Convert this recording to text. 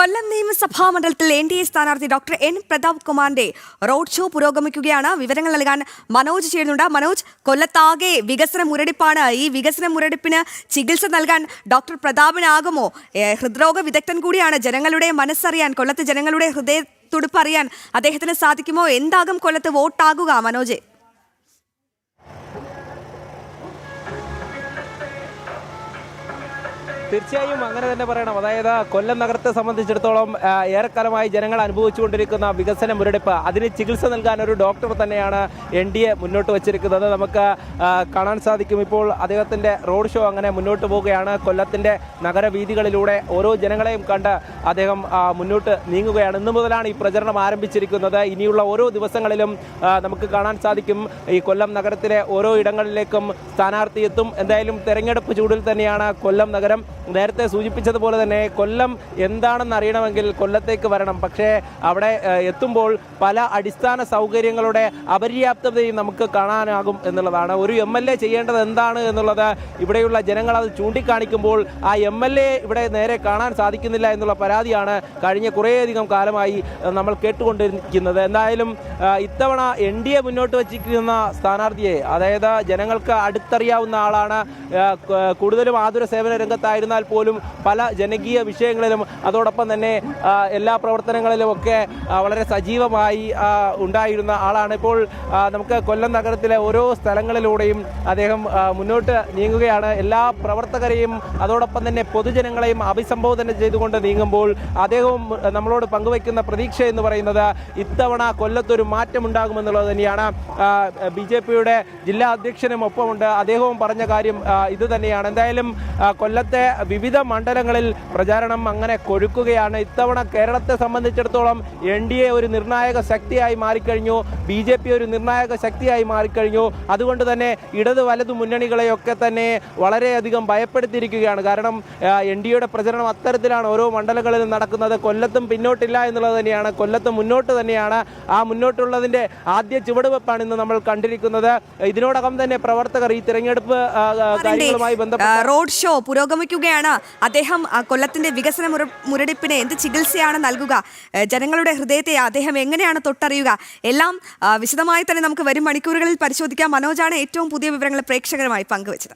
കൊല്ലം നിയമസഭാ മണ്ഡലത്തിൽ എൻ.ഡി.എ സ്ഥാനാർത്ഥി ഡോക്ടർ എൻ പ്രതാപ് കുമാറിന്റെ റോഡ് ഷോ പുരോഗമിക്കുകയാണ്. വിവരങ്ങൾ നൽകാൻ മനോജ് ചേരുന്നുണ്ട്. മനോജ്, കൊല്ലത്താകെ വികസന മുരടിപ്പാണ്. ഈ വികസന മുരടിപ്പിന് ചികിത്സ നൽകാൻ ഡോക്ടർ പ്രതാപിനാകുമോ? ഹൃദ്രോഗ വിദഗ്ധൻ കൂടിയാണ്. ജനങ്ങളുടെ മനസ്സറിയാൻ, കൊല്ലത്തെ ജനങ്ങളുടെ ഹൃദയത്തുടിപ്പ് അറിയാൻ അദ്ദേഹത്തിന് സാധിക്കുമോ? എന്താകും കൊല്ലത്ത് വോട്ടാകുക, മനോജ്? തീർച്ചയായും അങ്ങനെ തന്നെ പറയണം. അതായത് കൊല്ലം നഗരത്തെ സംബന്ധിച്ചിടത്തോളം ഏറെക്കാലമായി ജനങ്ങൾ അനുഭവിച്ചുകൊണ്ടിരിക്കുന്ന വികസന മുരടിപ്പ്, അതിന് ചികിത്സ നൽകാൻ ഒരു ഡോക്ടർ തന്നെയാണ് എൻ.ഡി.എ മുന്നോട്ട് വച്ചിരിക്കുന്നത്. നമുക്ക് കാണാൻ സാധിക്കും. ഇപ്പോൾ അദ്ദേഹത്തിൻ്റെ റോഡ് ഷോ അങ്ങനെ മുന്നോട്ട് പോവുകയാണ്. കൊല്ലത്തിൻ്റെ നഗരവീഥികളിലൂടെ ഓരോ ജനങ്ങളെയും കണ്ട് അദ്ദേഹം മുന്നോട്ട് നീങ്ങുകയാണ്. ഇന്നു മുതലാണ് ഈ പ്രചരണം ആരംഭിച്ചിരിക്കുന്നത്. ഇനിയുള്ള ഓരോ ദിവസങ്ങളിലും നമുക്ക് കാണാൻ സാധിക്കും ഈ കൊല്ലം നഗരത്തിലെ ഓരോ ഇടങ്ങളിലേക്കും സ്ഥാനാർത്ഥി എത്തും. എന്തായാലും തെരഞ്ഞെടുപ്പ് ചൂടിൽ തന്നെയാണ് കൊല്ലം നഗരം. നേരത്തെ സൂചിപ്പിച്ചതുപോലെ തന്നെ കൊല്ലം എന്താണെന്ന് അറിയണമെങ്കിൽ കൊല്ലത്തേക്ക് വരണം. പക്ഷേ അവിടെ എത്തുമ്പോൾ പല അടിസ്ഥാന സൗകര്യങ്ങളുടെ അപര്യാപ്തതയും നമുക്ക് കാണാനാകും എന്നുള്ളതാണ്. ഒരു എം.എൽ.എ ചെയ്യേണ്ടത് എന്താണ് എന്നുള്ളത് ഇവിടെയുള്ള ജനങ്ങൾ അത് ചൂണ്ടിക്കാണിക്കുമ്പോൾ ആ എം.എൽ.എ ഇവിടെ നേരെ കാണാൻ സാധിക്കുന്നില്ല എന്നുള്ള പരാതിയാണ് കഴിഞ്ഞ കുറേയധികം കാലമായി നമ്മൾ കേട്ടുകൊണ്ടിരിക്കുന്നത്. എന്തായാലും ഇത്തവണ എൻ.ഡി.എ മുന്നോട്ട് വച്ചിരിക്കുന്ന സ്ഥാനാർത്ഥിയെ, അതായത് ജനങ്ങൾക്ക് അടുത്തറിയാവുന്ന ആളാണ്. കൂടുതലും ആതുര സേവന രംഗത്തായിരുന്ന പോലും പല ജനകീയ വിഷയങ്ങളിലും അതോടൊപ്പം തന്നെ എല്ലാ പ്രവർത്തനങ്ങളിലും ഒക്കെ വളരെ സജീവമായി ഉണ്ടായിരുന്ന ആളാണ്. ഇപ്പോൾ നമുക്ക് കൊല്ലം നഗരത്തിലെ ഓരോ സ്ഥലങ്ങളിലൂടെയും അദ്ദേഹം മുന്നോട്ട് നീങ്ങുകയാണ്. എല്ലാ പ്രവർത്തകരെയും അതോടൊപ്പം തന്നെ പൊതുജനങ്ങളെയും അഭിസംബോധന ചെയ്തുകൊണ്ട് നീങ്ങുമ്പോൾ അദ്ദേഹവും നമ്മളോട് പങ്കുവയ്ക്കുന്ന പ്രതീക്ഷ എന്ന് പറയുന്നത് ഇത്തവണ കൊല്ലത്തൊരു മാറ്റമുണ്ടാകുമെന്നുള്ളത് തന്നെയാണ്. ബി.ജെ.പിയുടെ ജില്ലാ അധ്യക്ഷനും ഒപ്പമുണ്ട്. അദ്ദേഹവും പറഞ്ഞ കാര്യം ഇത് തന്നെയാണ്. എന്തായാലും കൊല്ലത്തെ വിവിധ മണ്ഡലങ്ങളിൽ പ്രചാരണം അങ്ങനെ കൊഴുക്കുകയാണ്. ഇത്തവണ കേരളത്തെ സംബന്ധിച്ചിടത്തോളം എൻ.ഡി.എ ഒരു നിർണായക ശക്തിയായി മാറിക്കഴിഞ്ഞു. ബി.ജെ.പി ഒരു നിർണായക ശക്തിയായി മാറിക്കഴിഞ്ഞു. അതുകൊണ്ട് തന്നെ ഇടത് വലതു മുന്നണികളെയൊക്കെ തന്നെ വളരെയധികം ഭയപ്പെടുത്തിയിരിക്കുകയാണ്. കാരണം എൻ.ഡി.എയുടെ പ്രചരണം അത്തരത്തിലാണ് ഓരോ മണ്ഡലങ്ങളിലും നടക്കുന്നത്. കൊല്ലത്തും പിന്നോട്ടില്ല എന്നുള്ളത് തന്നെയാണ്. കൊല്ലത്ത് മുന്നോട്ട് തന്നെയാണ്. ആ മുന്നോട്ടുള്ളതിന്റെ ആദ്യ ചുവടുവെപ്പാണ് ഇന്ന് നമ്മൾ കണ്ടിരിക്കുന്നത്. ഇതിനോടകം തന്നെ പ്രവർത്തകർ ഈ തിരഞ്ഞെടുപ്പ് കാര്യങ്ങളുമായി ബന്ധപ്പെട്ട റോഡ് ഷോ പുരോഗമിക്കുകയാണ്. അദ്ദേഹം കൊല്ലത്തിന്റെ വികസന മുരടിപ്പിന് എന്ത് ചികിത്സയാണ് നൽകുക, ജനങ്ങളുടെ ഹൃദയത്തെ അദ്ദേഹം എങ്ങനെയാണ് തൊട്ടറിയുക, എല്ലാം വിശദമായി തന്നെ നമുക്ക് വരും മണിക്കൂറുകളിൽ പരിശോധിക്കാം. മനോജാണ് ഏറ്റവും പുതിയ വിവരങ്ങൾ പ്രേക്ഷകരുമായി പങ്കുവച്ചത്.